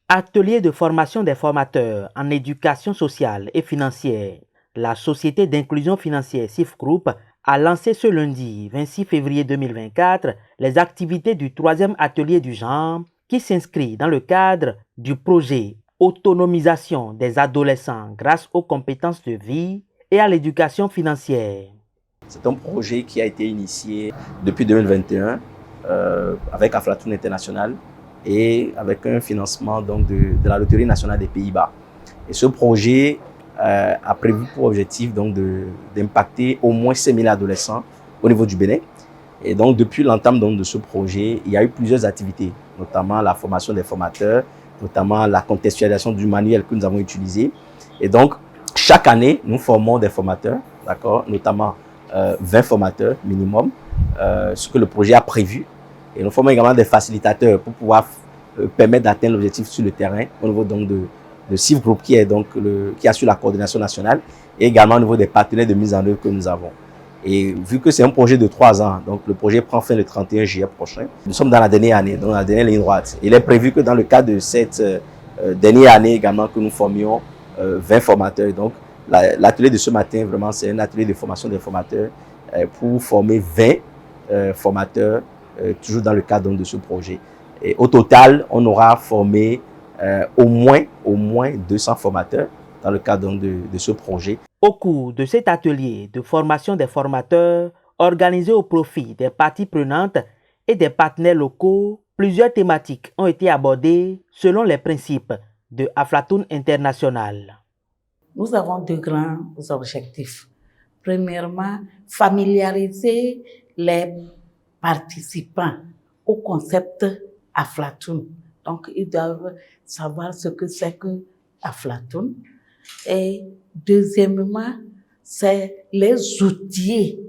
Atelier de formation des formateurs en éducation sociale et financière. La Société d'inclusion financière SIF Group a lancé ce lundi 26 février 2024 les activités du troisième atelier du genre qui s'inscrit dans le cadre du projet Autonomisation des adolescents grâce aux compétences de vie et à l'éducation financière. C'est un projet qui a été initié depuis 2021 avec Aflatoon International et avec un financement donc, de la Loterie nationale des Pays-Bas. Et ce projet a prévu pour objectif d'impacter au moins 5 000 adolescents au niveau du Bénin. Et donc, depuis l'entame de ce projet, il y a eu plusieurs activités, notamment la formation des formateurs, notamment la contextualisation du manuel que nous avons utilisé. Et donc, chaque année, nous formons des formateurs, d'accord, notamment 20 formateurs minimum, ce que le projet a prévu. Et nous formons également des facilitateurs pour pouvoir permettre d'atteindre l'objectif sur le terrain au niveau donc de SIF Group qui assure la coordination nationale et également au niveau des partenaires de mise en œuvre que nous avons. Et vu que c'est un projet de 3 ans, donc le projet prend fin le 31 juillet prochain, nous sommes dans la dernière année, dans la dernière ligne droite. Il est prévu que dans le cadre de cette dernière année également que nous formions 20 formateurs. Donc l'atelier de ce matin, vraiment, c'est un atelier de formation des formateurs pour former 20 formateurs, toujours dans le cadre de ce projet. Et au total, on aura formé au moins 200 formateurs dans le cadre de ce projet. Au cours de cet atelier de formation des formateurs, organisé au profit des parties prenantes et des partenaires locaux, plusieurs thématiques ont été abordées selon les principes de Aflatoon International. Nous avons deux grands objectifs. Premièrement, familiariser les participants au concept Aflatoon. Donc, ils doivent savoir ce que c'est que Aflatoon. Et deuxièmement, c'est les outiller.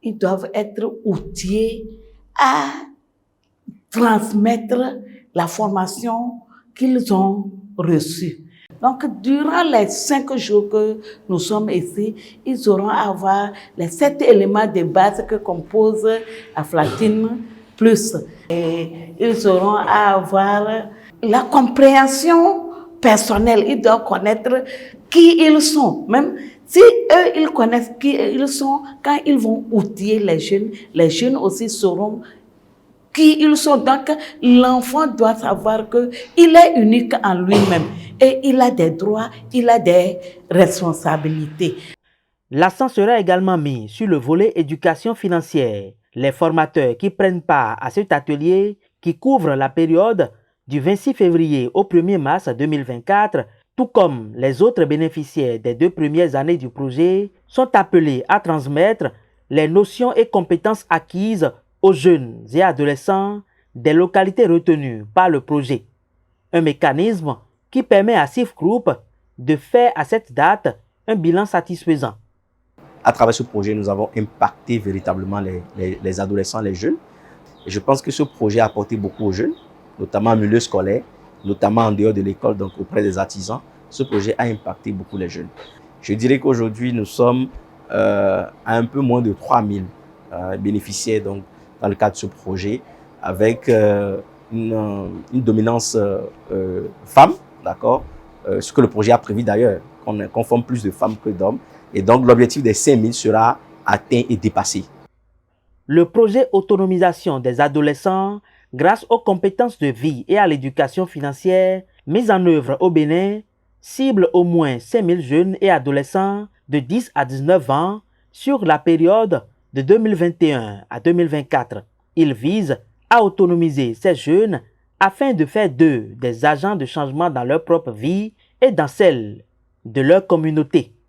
Ils doivent être outillés à transmettre la formation qu'ils ont reçue. Donc, durant les 5 jours que nous sommes ici, ils auront à avoir les 7 éléments de base que compose Aflatoon plus. Et ils auront à avoir la compréhension personnelle. Ils doivent connaître qui ils sont. Même si eux, ils connaissent qui ils sont, quand ils vont outiller les jeunes aussi sauront qui ils sont. Donc, l'enfant doit savoir qu'il est unique en lui-même et il a des droits, il a des responsabilités. L'accent sera également mis sur le volet éducation financière. Les formateurs qui prennent part à cet atelier qui couvre la période du 26 février au 1er mars 2024, tout comme les autres bénéficiaires des 2 premières années du projet, sont appelés à transmettre les notions et compétences acquises aux jeunes et adolescents des localités retenues par le projet. Un mécanisme qui permet à SIF Group de faire à cette date un bilan satisfaisant. À travers ce projet, nous avons impacté véritablement les adolescents, les jeunes. Et je pense que ce projet a apporté beaucoup aux jeunes, notamment en milieu scolaire, notamment en dehors de l'école, donc auprès des artisans. Ce projet a impacté beaucoup les jeunes. Je dirais qu'aujourd'hui, nous sommes à un peu moins de 3000 bénéficiaires donc, dans le cadre de ce projet, avec une dominance femme, d'accord, ce que le projet a prévu d'ailleurs, qu'on forme plus de femmes que d'hommes. Et donc, l'objectif des 5000 sera atteint et dépassé. Le projet Autonomisation des adolescents grâce aux compétences de vie et à l'éducation financière mis en œuvre au Bénin cible au moins 5000 jeunes et adolescents de 10 à 19 ans sur la période de 2021 à 2024. Il vise à autonomiser ces jeunes afin de faire d'eux des agents de changement dans leur propre vie et dans celle de leur communauté.